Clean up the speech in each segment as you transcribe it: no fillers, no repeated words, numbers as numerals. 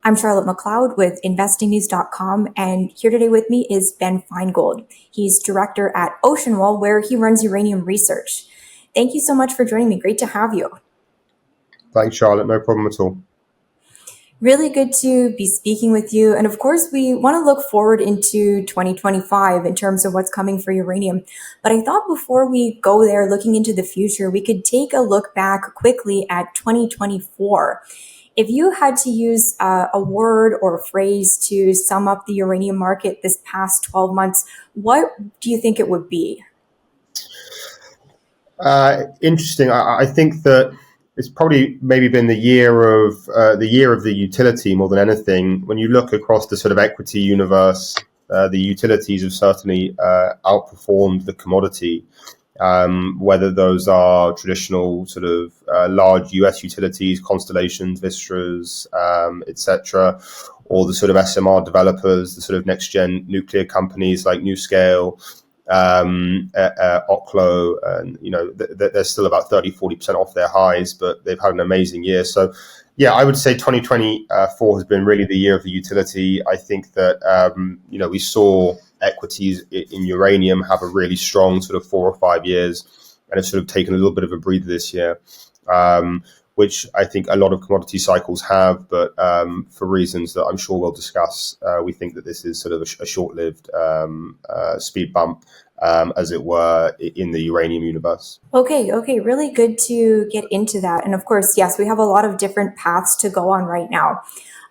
I'm Charlotte McLeod with investingnews.com, and here today with me is Ben Finegold. He's director at Oceanwall, where he runs uranium research. Thank you so much for joining me. Great to have you. Thanks, Charlotte. No problem at all. Really good to be speaking with you. And of course, we want to look forward into 2025 in terms of what's coming for uranium. But I thought before we go there, looking into the future, we could take a look back quickly at 2024. If you had to use a word or a phrase to sum up the uranium market this past 12 months, what do you think it would be? Interesting. I think that it's probably maybe been the year of the utility more than anything. When you look across the sort of equity universe, the utilities have certainly outperformed the commodity. Whether those are traditional sort of large US utilities, Constellations, Vistras, etc., or the sort of SMR developers, the sort of next gen nuclear companies like NuScale, Oklo, and they're still about 30-40% off their highs, but they've had an amazing year. So yeah, I would say 2024 has been really the year of the utility. I think that we saw equities in uranium have a really strong sort of 4 or 5 years, and it's sort of taken a little bit of a breather this year, which I think a lot of commodity cycles have, but for reasons that I'm sure we'll discuss, we think that this is sort of a short-lived speed bump, as it were, in the uranium universe. Okay, really good to get into that. And of course, yes, we have a lot of different paths to go on right now.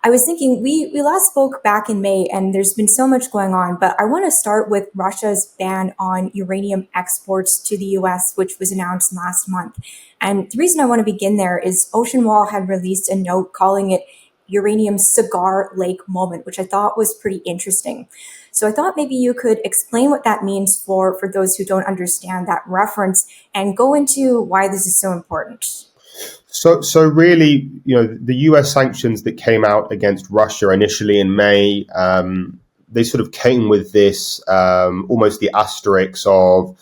I was thinking, we last spoke back in May, and there's been so much going on, but I want to start with Russia's ban on uranium exports to the US, which was announced last month. And the reason I want to begin there is Oceanwall had released a note calling it Uranium's Cigar Lake moment, which I thought was pretty interesting. So I thought maybe you could explain what that means for those who don't understand that reference and go into why this is so important. So really, the US sanctions that came out against Russia initially in May, they sort of came with this almost the asterisk of,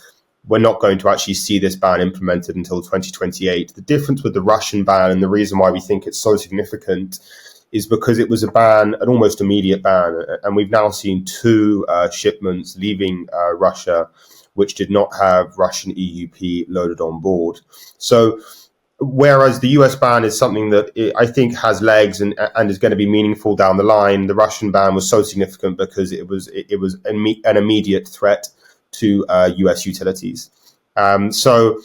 we're not going to actually see this ban implemented until 2028. The difference with the Russian ban, and the reason why we think it's so significant, is because it was a ban, an almost immediate ban. And we've now seen 2 shipments leaving Russia, which did not have Russian EUP loaded on board. So whereas the US ban is something that I think has legs and is going to be meaningful down the line, the Russian ban was so significant because it was an immediate threat to US utilities. So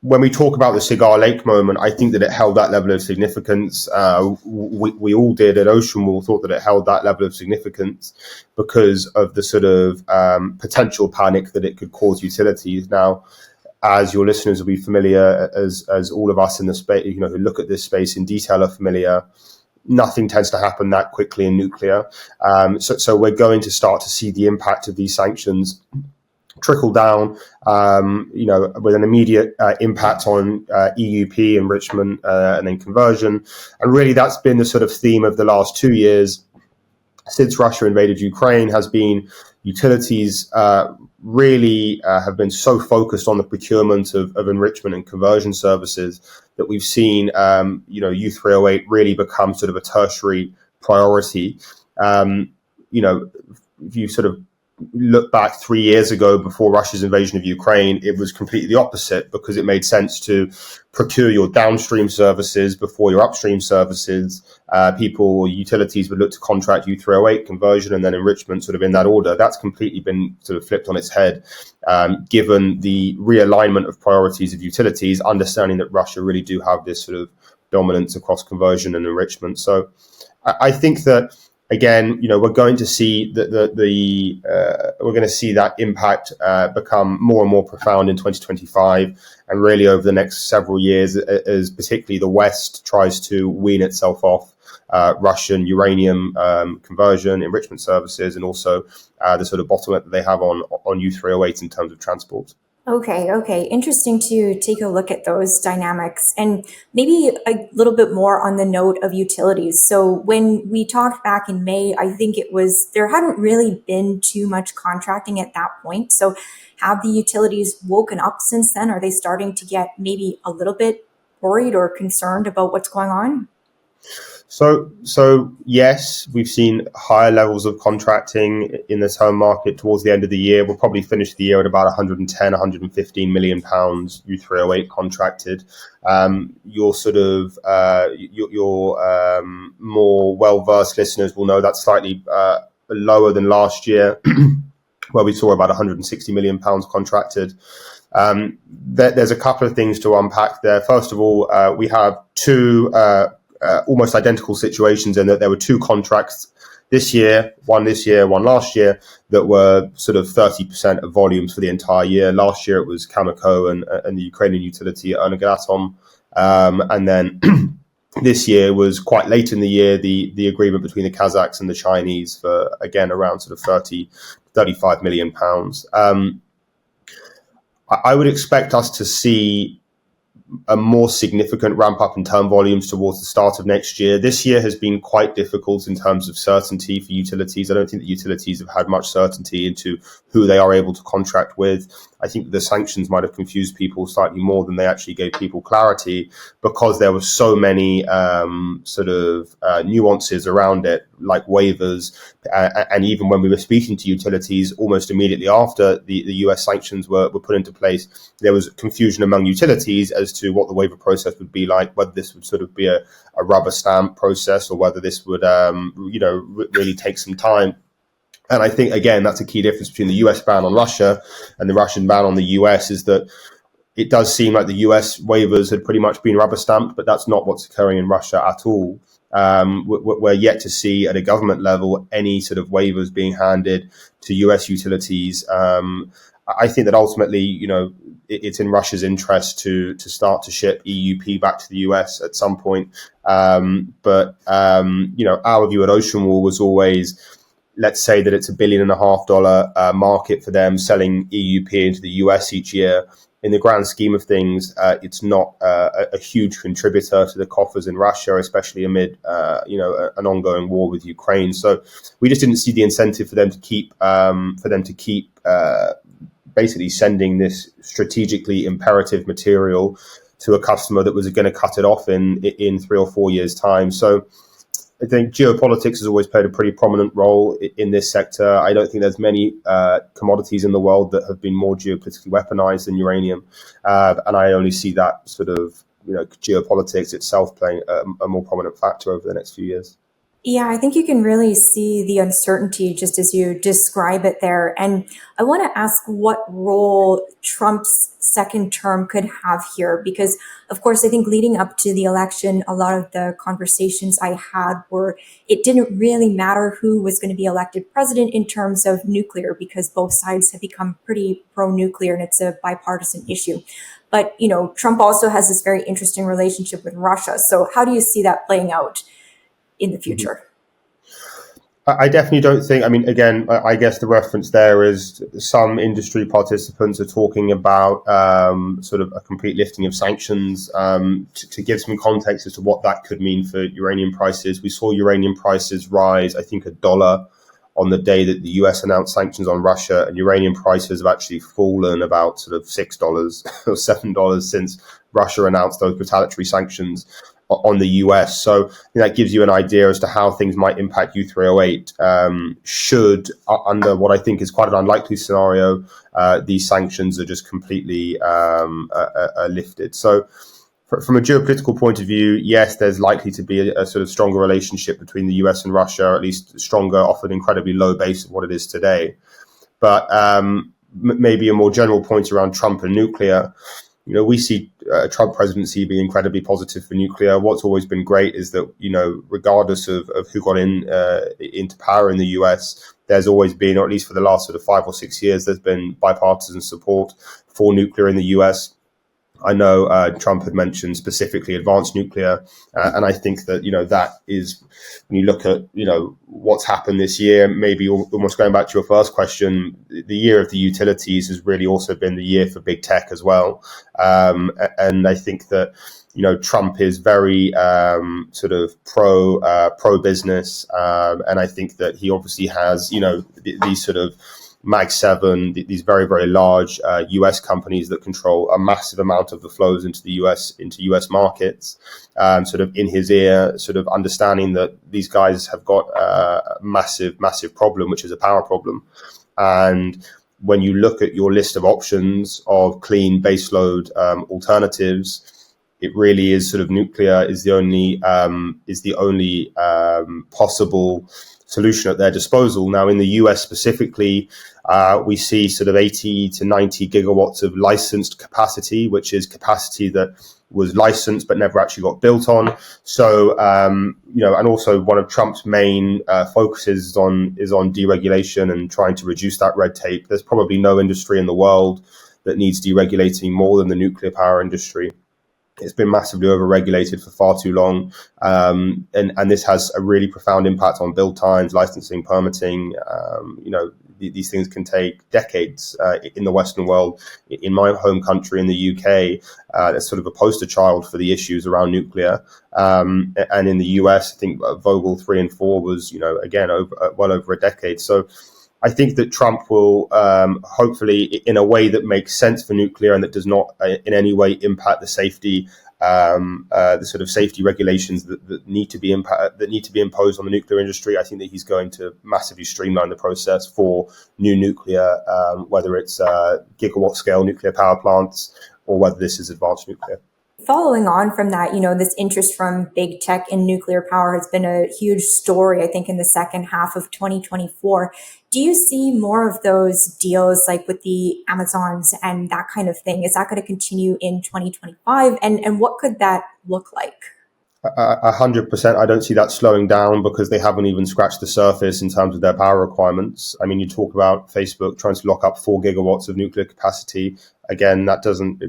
when we talk about the Cigar Lake moment, I think that it held that level of significance. We all did at Oceanwall thought that it held that level of significance because of the sort of potential panic that it could cause utilities. Now, as your listeners will be familiar, as all of us in the space, who look at this space in detail are familiar, nothing tends to happen that quickly in nuclear. So we're going to start to see the impact of these sanctions trickle down, with an immediate impact on EUP enrichment and then conversion. And really, that's been the sort of theme of the last 2 years since Russia invaded Ukraine, has been utilities really have been so focused on the procurement of enrichment and conversion services that we've seen, U308 really become sort of a tertiary priority. If you sort of look back 3 years ago before Russia's invasion of Ukraine, it was completely the opposite, because it made sense to procure your downstream services before your upstream services. Utilities would look to contract U308 conversion and then enrichment sort of in that order. That's completely been sort of flipped on its head, given the realignment of priorities of utilities, understanding that Russia really do have this sort of dominance across conversion and enrichment. So I think that, again, we're going to see that impact become more and more profound in 2025, and really over the next several years, as particularly the West tries to wean itself off Russian uranium conversion, enrichment services, and also the sort of bottleneck that they have on U308 in terms of transport. Okay. Interesting to take a look at those dynamics, and maybe a little bit more on the note of utilities. So when we talked back in May, I think there hadn't really been too much contracting at that point. So have the utilities woken up since then? Are they starting to get maybe a little bit worried or concerned about what's going on? So yes, we've seen higher levels of contracting in the term market towards the end of the year. We'll probably finish the year at about 110, 115 million pounds U3O8 contracted. Your sort of your more well-versed listeners will know that's slightly lower than last year, where we saw about 160 million pounds contracted. There's a couple of things to unpack there. First of all, we have two almost identical situations in that there were two contracts this year, one last year, that were sort of 30% of volumes for the entire year. Last year it was Cameco and the Ukrainian utility Energatom. And then this year was quite late in the year, the agreement between the Kazakhs and the Chinese for, again, around sort of 35 million pounds. I would expect us to see a more significant ramp up in term volumes towards the start of next year. This year has been quite difficult in terms of certainty for utilities. I don't think the utilities have had much certainty into who they are able to contract with. I think the sanctions might have confused people slightly more than they actually gave people clarity, because there were so many nuances around it, like waivers. And even when we were speaking to utilities almost immediately after the US sanctions were put into place, there was confusion among utilities as to what the waiver process would be like, whether this would sort of be a rubber stamp process or whether this would really take some time. And I think, again, that's a key difference between the US ban on Russia and the Russian ban on the US, is that it does seem like the US waivers had pretty much been rubber stamped, but that's not what's occurring in Russia at all. We're yet to see at a government level any sort of waivers being handed to US utilities. I think that ultimately, it's in Russia's interest to start to ship EUP back to the US at some point. But our view at Ocean Wall was always, let's say that it's $1.5 billion market for them selling EUP into the US each year. In the grand scheme of things, it's not a huge contributor to the coffers in Russia, especially amid an ongoing war with Ukraine. So we just didn't see the incentive for them to keep basically sending this strategically imperative material to a customer that was going to cut it off in 3 or 4 years' time. So I think geopolitics has always played a pretty prominent role in this sector. I don't think there's many commodities in the world that have been more geopolitically weaponized than uranium. And I only see that sort of, geopolitics itself playing a more prominent factor over the next few years. Yeah, I think you can really see the uncertainty just as you describe it there. And I want to ask what role Trump's second term could have here, because, of course, I think leading up to the election, a lot of the conversations I had were it didn't really matter who was going to be elected president in terms of nuclear, because both sides have become pretty pro-nuclear and it's a bipartisan issue. But, Trump also has this very interesting relationship with Russia. So how do you see that playing out in the future? I definitely don't think, again, I guess the reference there is some industry participants are talking about sort of a complete lifting of sanctions. To give some context as to what that could mean for uranium prices, we saw uranium prices rise, I think, $1 on the day that the US announced sanctions on Russia, and uranium prices have actually fallen about sort of $6 or $7 since Russia announced those retaliatory sanctions on the US. So that gives you an idea as to how things might impact U3O8 should, under what I think is quite an unlikely scenario, these sanctions are just completely lifted. So from a geopolitical point of view, yes, there's likely to be a sort of stronger relationship between the US and Russia, at least stronger off an incredibly low base of what it is today. But maybe a more general point around Trump and nuclear. We see Trump presidency being incredibly positive for nuclear. What's always been great is that, regardless of who got into power in the US, there's always been, or at least for the last sort of 5 or 6 years, there's been bipartisan support for nuclear in the US. I know Trump had mentioned specifically advanced nuclear, and I think that, that is, when you look at, what's happened this year, maybe almost going back to your first question, the year of the utilities has really also been the year for big tech as well. And I think that, Trump is very sort of pro business, and I think that he obviously has, these sort of Mag 7, these very, very large US companies that control a massive amount of the flows into the US markets, sort of in his ear, sort of understanding that these guys have got a massive, massive problem, which is a power problem. And when you look at your list of options of clean baseload alternatives, it really is sort of nuclear is the only possible solution at their disposal. Now, in the US specifically, we see sort of 80 to 90 gigawatts of licensed capacity, which is capacity that was licensed but never actually got built on. So, and also one of Trump's main focuses is on deregulation and trying to reduce that red tape. There's probably no industry in the world that needs deregulating more than the nuclear power industry. It's been massively overregulated for far too long, and this has a really profound impact on build times, licensing, permitting. These things can take decades in the Western world. In my home country, in the UK, that's sort of a poster child for the issues around nuclear. And in the US, I think Vogtle 3 and 4 was, again, well over a decade. So I think that Trump will hopefully, in a way that makes sense for nuclear and that does not in any way impact the safety, the sort of safety regulations that need to be imposed on the nuclear industry. I think that he's going to massively streamline the process for new nuclear, whether it's gigawatt scale nuclear power plants or whether this is advanced nuclear. Following on from that, this interest from big tech in nuclear power has been a huge story, I think, in the second half of 2024. Do you see more of those deals like with the Amazons and that kind of thing? Is that going to continue in 2025? And what could that look like? 100%. I don't see that slowing down because they haven't even scratched the surface in terms of their power requirements. I mean, you talk about Facebook trying to lock up 4 gigawatts of nuclear capacity. Again, it doesn't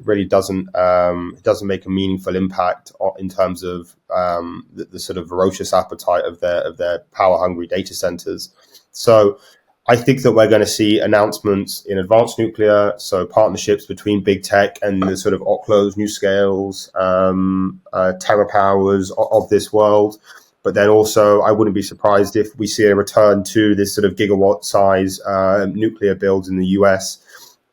make a meaningful impact in terms of the sort of ferocious appetite of their power hungry data centers. So I think that we're going to see announcements in advanced nuclear, so partnerships between big tech and the sort of Oklos, NuScales, TerraPowers of this world. But then also, I wouldn't be surprised if we see a return to this sort of gigawatt size nuclear builds in the US.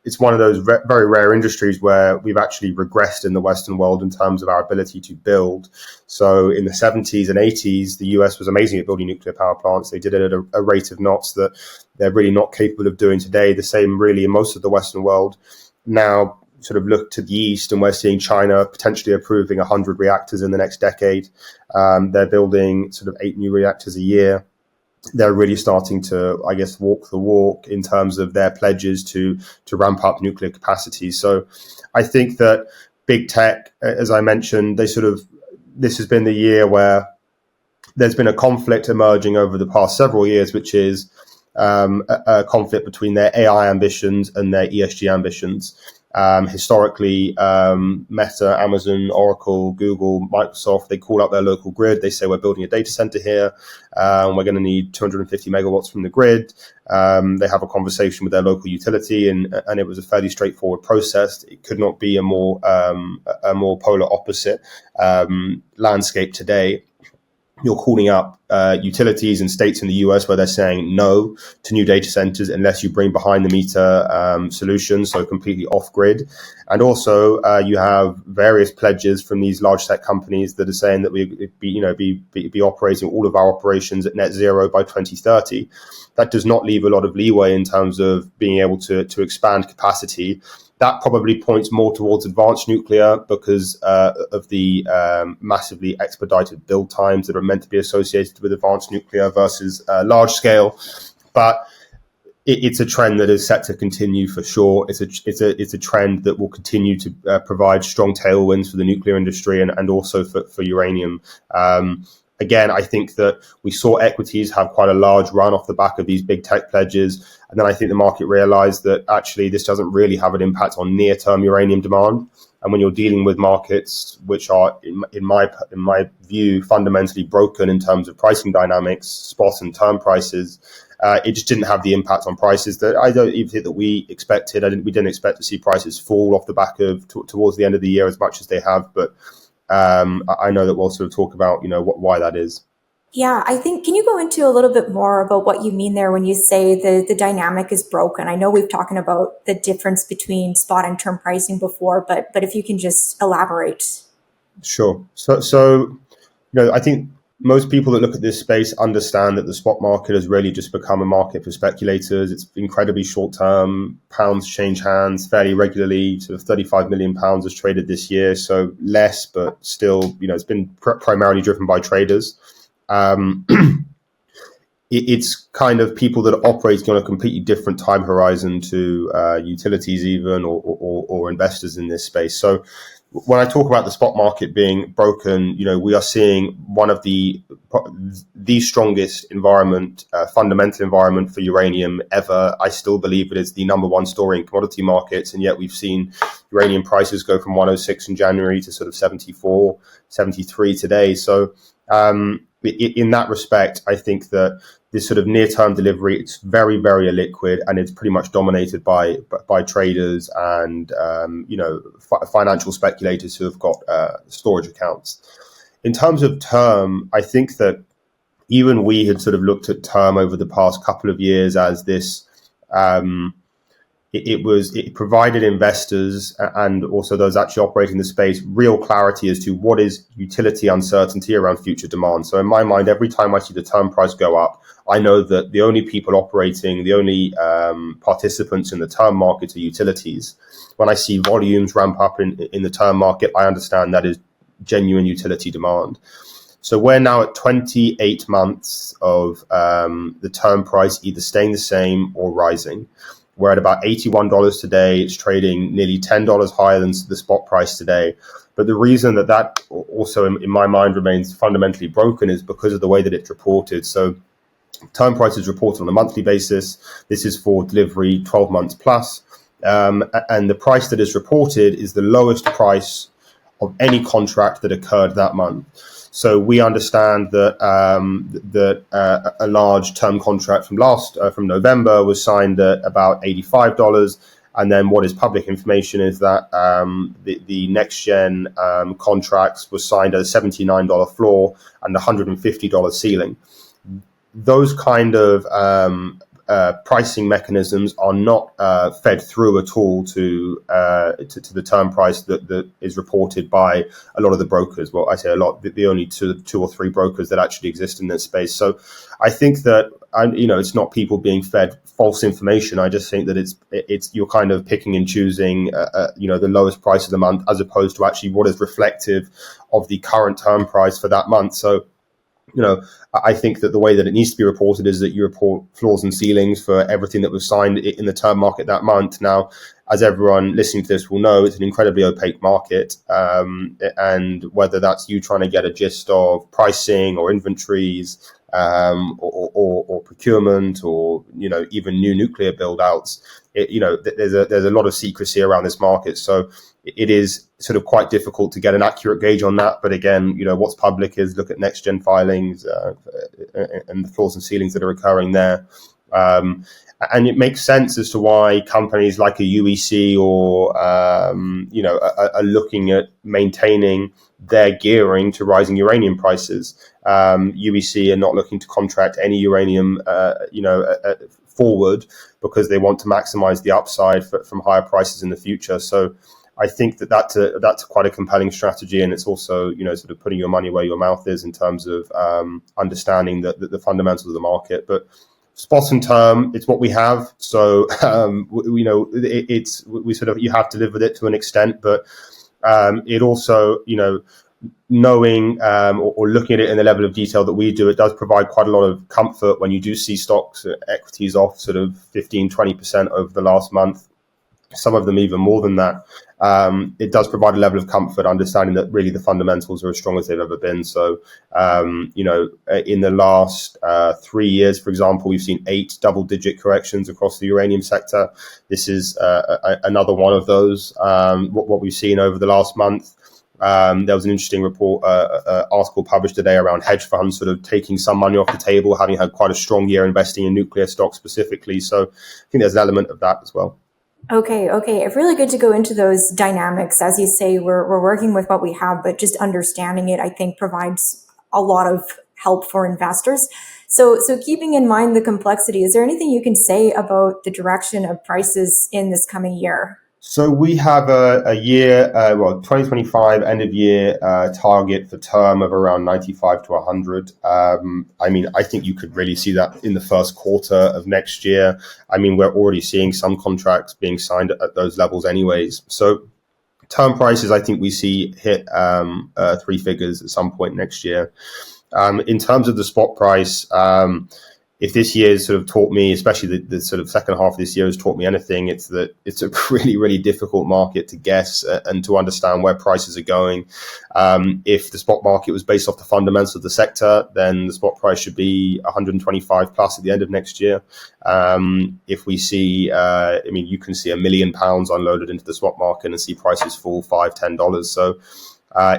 It's one of those very rare industries where we've actually regressed in the Western world in terms of our ability to build. So in the 70s and 80s, the US was amazing at building nuclear power plants. They did it at a rate of knots that they're really not capable of doing today. The same really in most of the Western world. Now sort of look to the east and we're seeing China potentially approving 100 reactors in the next decade. They're building sort of 8 new reactors a year. They're really starting to, I guess, walk the walk in terms of their pledges to ramp up nuclear capacity. So I think that big tech, as I mentioned, this has been the year where there's been a conflict emerging over the past several years, which is a conflict between their AI ambitions and their ESG ambitions. Historically, Meta, Amazon, Oracle, Google, Microsoft, they call up their local grid. They say, we're building a data center here. We're going to need 250 megawatts from the grid. They have a conversation with their local utility, and it was a fairly straightforward process. It could not be a more polar opposite landscape today. You're calling up utilities and states in the US where they're saying no to new data centers unless you bring behind the meter solutions, so completely off grid. And also you have various pledges from these large tech companies that are saying that we be operating all of our operations at net zero by 2030. That does not leave a lot of leeway in terms of being able to expand capacity. That probably points more towards advanced nuclear because of the massively expedited build times that are meant to be associated with advanced nuclear versus large scale. But it's a trend that is set to continue for sure. It's a trend that will continue to provide strong tailwinds for the nuclear industry and also for uranium. Again, I think that we saw equities have quite a large run off the back of these big tech pledges. And then I think the market realized that actually this doesn't really have an impact on near-term uranium demand. And when you're dealing with markets which are, in my view, fundamentally broken in terms of pricing dynamics, spot and term prices, it just didn't have the impact on prices that I don't even think that we expected. We didn't expect to see prices fall off the back of towards the end of the year as much as they have. But I know that we'll sort of talk about, why that is. Yeah, I think, can you go into a little bit more about what you mean there when you say the dynamic is broken? I know we've talking about the difference between spot and term pricing before, but if you can just elaborate. Sure. I think most people that look at this space understand that the spot market has really just become a market for speculators. It's incredibly short term. Pounds change hands fairly regularly. Sort of 35 million pounds has traded this year, so less, but still, it's been primarily driven by traders. Um, it's kind of people that are operating on a completely different time horizon to utilities, even or investors in this space. So when I talk about the spot market being broken, we are seeing one of the strongest fundamental environment for uranium ever. I still believe it is the number one story in commodity markets, and yet we've seen uranium prices go from 106 in January to sort of 74, 73 today. So in that respect, I think that this sort of near-term delivery, it's very, very illiquid, and it's pretty much dominated by traders and financial speculators who have got storage accounts. In terms of term, I think that even we had sort of looked at term over the past couple of years as this. It provided investors and also those actually operating the space real clarity as to what is utility uncertainty around future demand. So in my mind, every time I see the term price go up, I know that the only people operating, the only participants in the term market are utilities. When I see volumes ramp up in the term market, I understand that is genuine utility demand. So we're now at 28 months of the term price either staying the same or rising. We're at about $81 today. It's trading nearly $10 higher than the spot price today. But the reason that also, in my mind, remains fundamentally broken is because of the way that it's reported. So term price is reported on a monthly basis. This is for delivery 12 months plus. And the price that is reported is the lowest price of any contract that occurred that month. So we understand that a large term contract from November was signed at about $85, and then what is public information is that the next gen contracts was signed at a $79 floor and $150 ceiling. Those kind of pricing mechanisms are not fed through at all to the term price that is reported by a lot of the brokers. Well, I say a lot, the only two or three brokers that actually exist in this space. So I think that it's not people being fed false information. I just think that it's you're kind of picking and choosing the lowest price of the month as opposed to actually what is reflective of the current term price for that month. So I think that the way that it needs to be reported is that you report floors and ceilings for everything that was signed in the term market that month. Now, as everyone listening to this will know, it's an incredibly opaque market. And whether that's you trying to get a gist of pricing or inventories or procurement or, even new nuclear build outs, there's a lot of secrecy around this market. So it is sort of quite difficult to get an accurate gauge on that. But again, what's public is look at next gen filings and the floors and ceilings that are occurring there. And it makes sense as to why companies like a UEC or, are looking at maintaining their gearing to rising uranium prices. UEC are not looking to contract any uranium, forward because they want to maximize the upside from higher prices in the future. So I think that's quite a compelling strategy, and it's also sort of putting your money where your mouth is in terms of understanding the fundamentals of the market. But spot and term, it's what we have. So it's we sort of you have to live with it to an extent, but it also knowing or looking at it in the level of detail that we do, it does provide quite a lot of comfort when you do see stocks, equities off sort of 15-20% over the last month, some of them even more than that. It does provide a level of comfort understanding that really the fundamentals are as strong as they've ever been. So, in the last 3 years, for example, we've seen 8 double-digit corrections across the uranium sector. This is another one of those, what we've seen over the last month. There was an interesting article published today around hedge funds sort of taking some money off the table, having had quite a strong year investing in nuclear stocks specifically. So I think there's an element of that as well. Okay. It's really good to go into those dynamics. As you say, we're working with what we have, but just understanding it, I think, provides a lot of help for investors. So keeping in mind the complexity, is there anything you can say about the direction of prices in this coming year? So we have a year, 2025 end of year target for term of around 95 to 100. I mean, I think you could really see that in the first quarter of next year. I mean, we're already seeing some contracts being signed at those levels anyways. So term prices, I think we see hit three figures at some point next year. In terms of the spot price, if this year has sort of taught me, especially the sort of second half of this year has taught me anything, it's that it's a really, really difficult market to guess and to understand where prices are going. If the spot market was based off the fundamentals of the sector, then the spot price should be 125 plus at the end of next year. If we see, I mean, you can see £1 million unloaded into the spot market and see prices fall $5, $10. So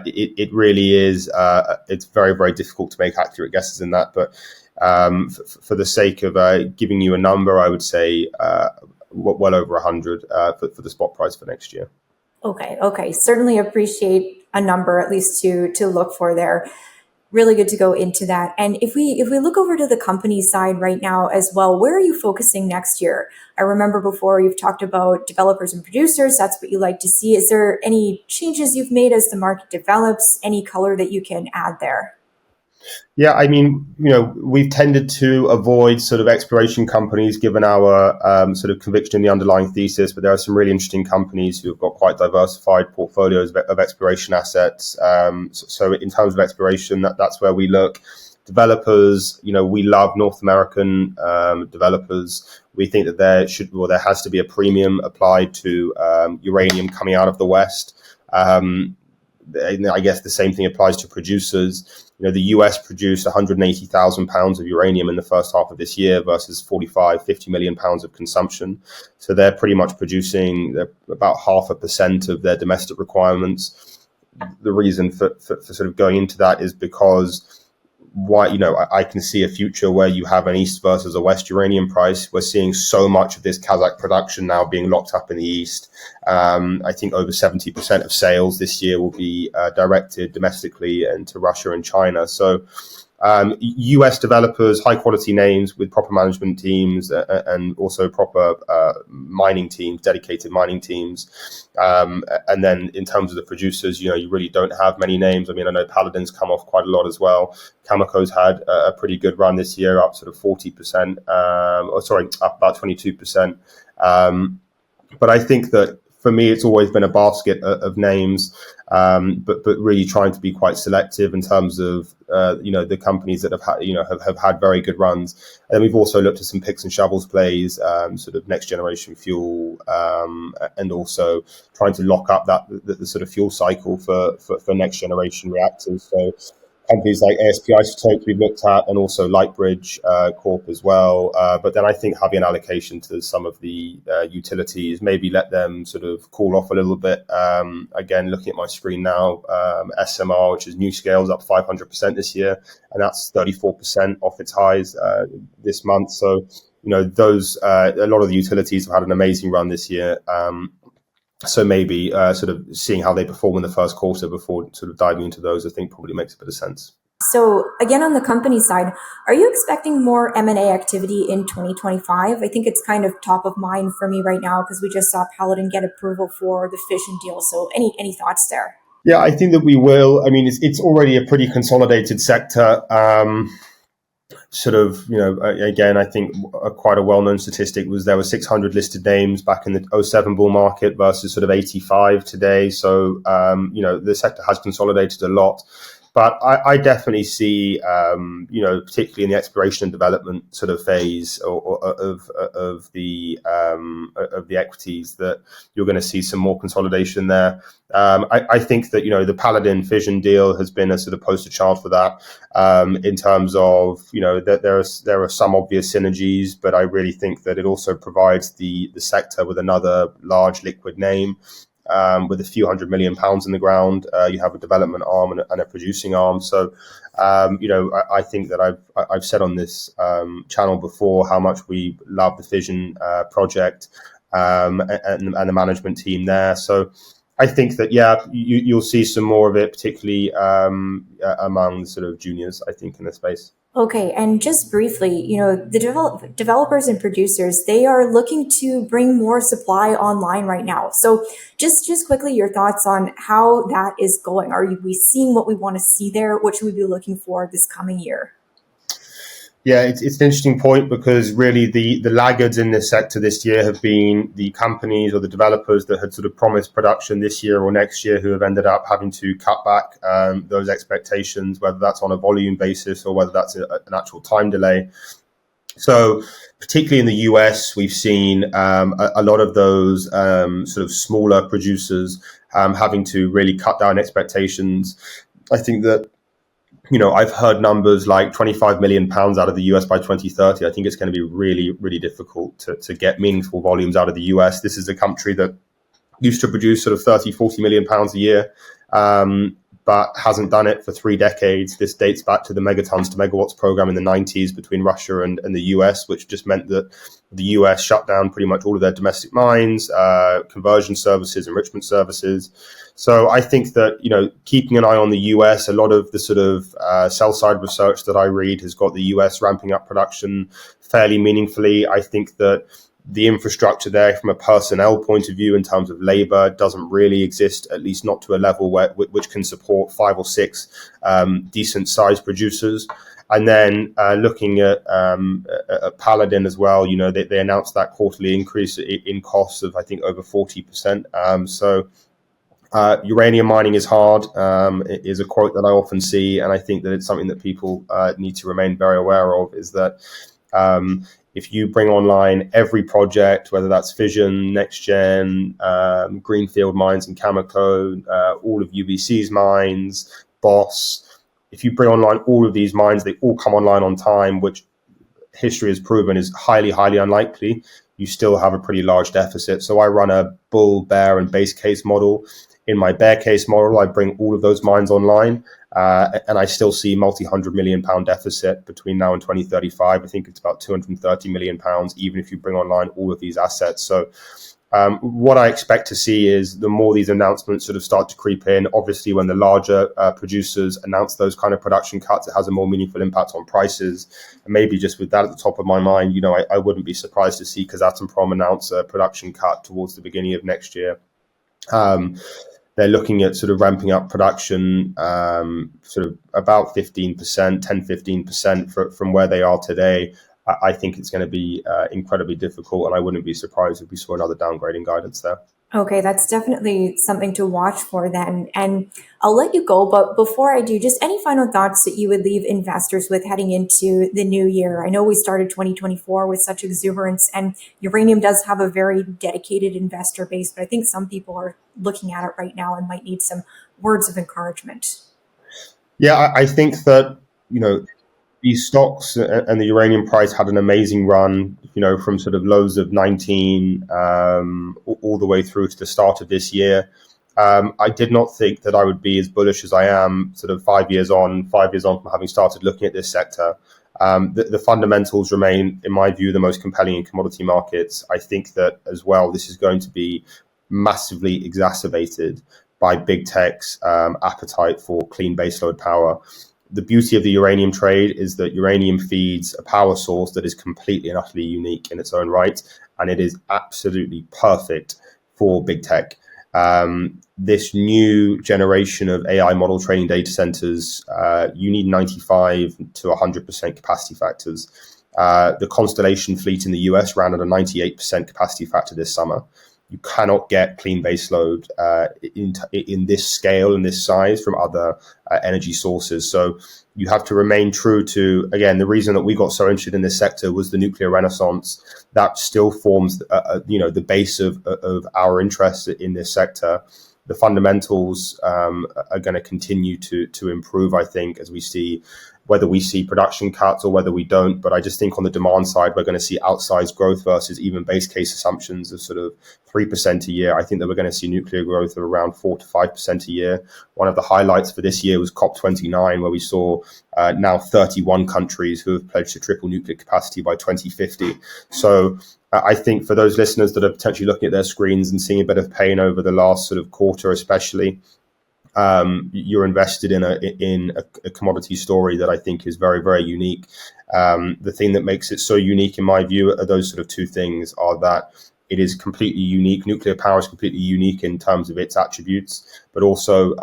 it really is, it's very, very difficult to make accurate guesses in that. But for the sake of giving you a number, I would say well over 100 for the spot price for next year. Okay. Certainly appreciate a number at least to look for there. Really good to go into that. And if we look over to the company side right now as well, where are you focusing next year? I remember before you've talked about developers and producers. That's what you like to see. Is there any changes you've made as the market develops? Any color that you can add there? Yeah, I mean, we've tended to avoid sort of exploration companies given our sort of conviction in the underlying thesis, but there are some really interesting companies who have got quite diversified portfolios of exploration assets. So in terms of exploration, that's where we look. Developers, we love North American developers. We think that there has to be a premium applied to uranium coming out of the West. I guess the same thing applies to producers. The US produced 180,000 pounds of uranium in the first half of this year versus 50 million pounds of consumption. So they're pretty much producing about 0.5% of their domestic requirements. The reason for sort of going into that is because I can see a future where you have an East versus a West uranium price. We're seeing so much of this Kazakh production now being locked up in the East. I think over 70% of sales this year will be directed domestically into Russia and China. So US developers, high quality names with proper management teams and also proper mining teams, dedicated mining teams. And then in terms of the producers, you really don't have many names. I mean, I know Paladin's come off quite a lot as well. Cameco's had a pretty good run this year, up sort of 40%, up about 22%. But I think that for me, it's always been a basket of names, but really trying to be quite selective in terms of the companies that have had very good runs. And then we've also looked at some picks and shovels plays, sort of next generation fuel, and also trying to lock up the sort of fuel cycle for next generation reactors. So companies like ASP Isotopes we've looked at, and also Lightbridge Corp as well. But then I think having an allocation to some of the utilities, maybe let them sort of cool off a little bit. Again, looking at my screen now, SMR, which is NuScale's up 500% this year, and that's 34% off its highs this month. So, those a lot of the utilities have had an amazing run this year. So maybe sort of seeing how they perform in the first quarter before sort of diving into those, I think probably makes a bit of sense. So again, on the company side, are you expecting more M&A activity in 2025? I think it's kind of top of mind for me right now because we just saw Paladin get approval for the fission deal. So any thoughts there? Yeah, I think that we will. I mean, it's already a pretty consolidated sector. Sort of, again, I think quite a well-known statistic was there were 600 listed names back in the '07 bull market versus sort of 85 today. So, the sector has consolidated a lot. But I definitely see, particularly in the exploration and development sort of phase of the equities, that you're going to see some more consolidation there. I think that the Paladin fission deal has been a sort of poster child for that. In terms of that there are some obvious synergies, but I really think that it also provides the sector with another large liquid name. With a few £100 million in the ground, you have a development arm and a producing arm. So, I think that I've said on this channel before how much we love the fission project and the management team there. So, I think that, yeah, you'll see some more of it, particularly among sort of juniors, I think, in the space. Okay, and just briefly, the developers and producers, they are looking to bring more supply online right now. So just quickly, your thoughts on how that is going. Are we seeing what we want to see there? What should we be looking for this coming year? Yeah, it's an interesting point because really the laggards in this sector this year have been the companies or the developers that had sort of promised production this year or next year who have ended up having to cut back those expectations, whether that's on a volume basis or whether that's an actual time delay. So particularly in the US, we've seen a lot of those sort of smaller producers having to really cut down expectations. I think that I've heard numbers like 25 million pounds out of the US by 2030. I think it's going to be really, really difficult to get meaningful volumes out of the US. This is a country that used to produce sort of 30, 40 million pounds a year, but hasn't done it for 3 decades. This dates back to the megatons to megawatts program in the 90s between Russia and the US, which just meant that the US shut down pretty much all of their domestic mines, conversion services, enrichment services. So I think that, keeping an eye on the US, a lot of the sort of sell side research that I read has got the US ramping up production fairly meaningfully. I think that the infrastructure there from a personnel point of view in terms of labor doesn't really exist, at least not to a level which can support 5 or 6 decent sized producers. And then looking at Paladin as well, they announced that quarterly increase in costs of, I think, over 40%. Uranium mining is hard, is a quote that I often see. And I think that it's something that people need to remain very aware of, is that if you bring online every project, whether that's fission, next gen, greenfield mines in Cameco, all of UBC's mines, Boss, if you bring online all of these mines, they all come online on time, which history has proven is highly, highly unlikely. You still have a pretty large deficit. So I run a bull, bear, and base case model. In my bear case model, I bring all of those mines online, and I still see multi-100 million pound deficit between now and 2035. I think it's about 230 million pounds, even if you bring online all of these assets. So what I expect to see is the more these announcements sort of start to creep in, obviously when the larger producers announce those kind of production cuts, it has a more meaningful impact on prices. And maybe just with that at the top of my mind, I wouldn't be surprised to see Kazatomprom announce a production cut towards the beginning of next year. They're looking at sort of ramping up production sort of about 15%, 10-15% from where they are today. I think it's going to be incredibly difficult, and I wouldn't be surprised if we saw another downgrading guidance there. Okay, that's definitely something to watch for then. And I'll let you go, but before I do, just any final thoughts that you would leave investors with heading into the new year? I know we started 2024 with such exuberance, and uranium does have a very dedicated investor base, but I think some people are looking at it right now and might need some words of encouragement. Yeah, I think that, these stocks and the uranium price had an amazing run, from sort of lows of 19 all the way through to the start of this year. I did not think that I would be as bullish as I am sort of 5 years on from having started looking at this sector. The fundamentals remain, in my view, the most compelling in commodity markets. I think that as well, this is going to be massively exacerbated by big tech's appetite for clean baseload power. The beauty of the uranium trade is that uranium feeds a power source that is completely and utterly unique in its own right, and it is absolutely perfect for big tech. This new generation of AI model training data centers, you need 95 to 100% capacity factors. The Constellation fleet in the US ran at a 98% capacity factor this summer. You cannot get clean baseload in this scale and this size from other energy sources. So you have to remain true to, again, the reason that we got so interested in this sector was the nuclear renaissance. That still forms, the base of our interest in this sector. The fundamentals are going to continue to improve, I think, as we see whether we see production cuts or whether we don't. But I just think on the demand side, we're going to see outsized growth versus even base case assumptions of sort of 3% a year. I think that we're going to see nuclear growth of around 4 to 5% a year. One of the highlights for this year was COP29, where we saw now 31 countries who have pledged to triple nuclear capacity by 2050. So I think for those listeners that are potentially looking at their screens and seeing a bit of pain over the last sort of quarter, especially, you're invested in a commodity story that I think is very, very unique. The thing that makes it so unique, in my view, are those sort of two things: are that it is completely unique. Nuclear power is completely unique in terms of its attributes, but also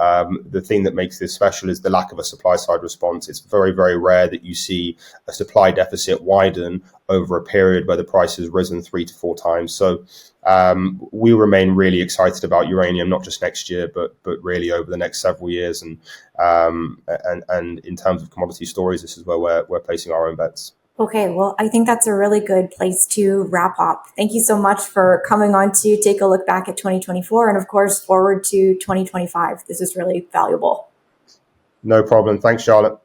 the thing that makes this special is the lack of a supply side response. It's very, very rare that you see a supply deficit widen over a period where the price has risen 3 to 4 times. So we remain really excited about uranium, not just next year, but really over the next several years. And in terms of commodity stories, this is where we're placing our own bets. Okay, well, I think that's a really good place to wrap up. Thank you so much for coming on to take a look back at 2024 and, of course, forward to 2025. This is really valuable. No problem. Thanks, Charlotte.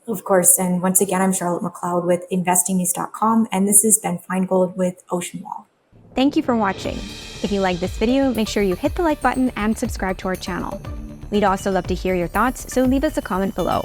Of course. And once again, I'm Charlotte McLeod with investingnews.com, and this has been Finegold with Ocean Wall. Thank you for watching. If you like this video, make sure you hit the like button and subscribe to our channel. We'd also love to hear your thoughts, so leave us a comment below.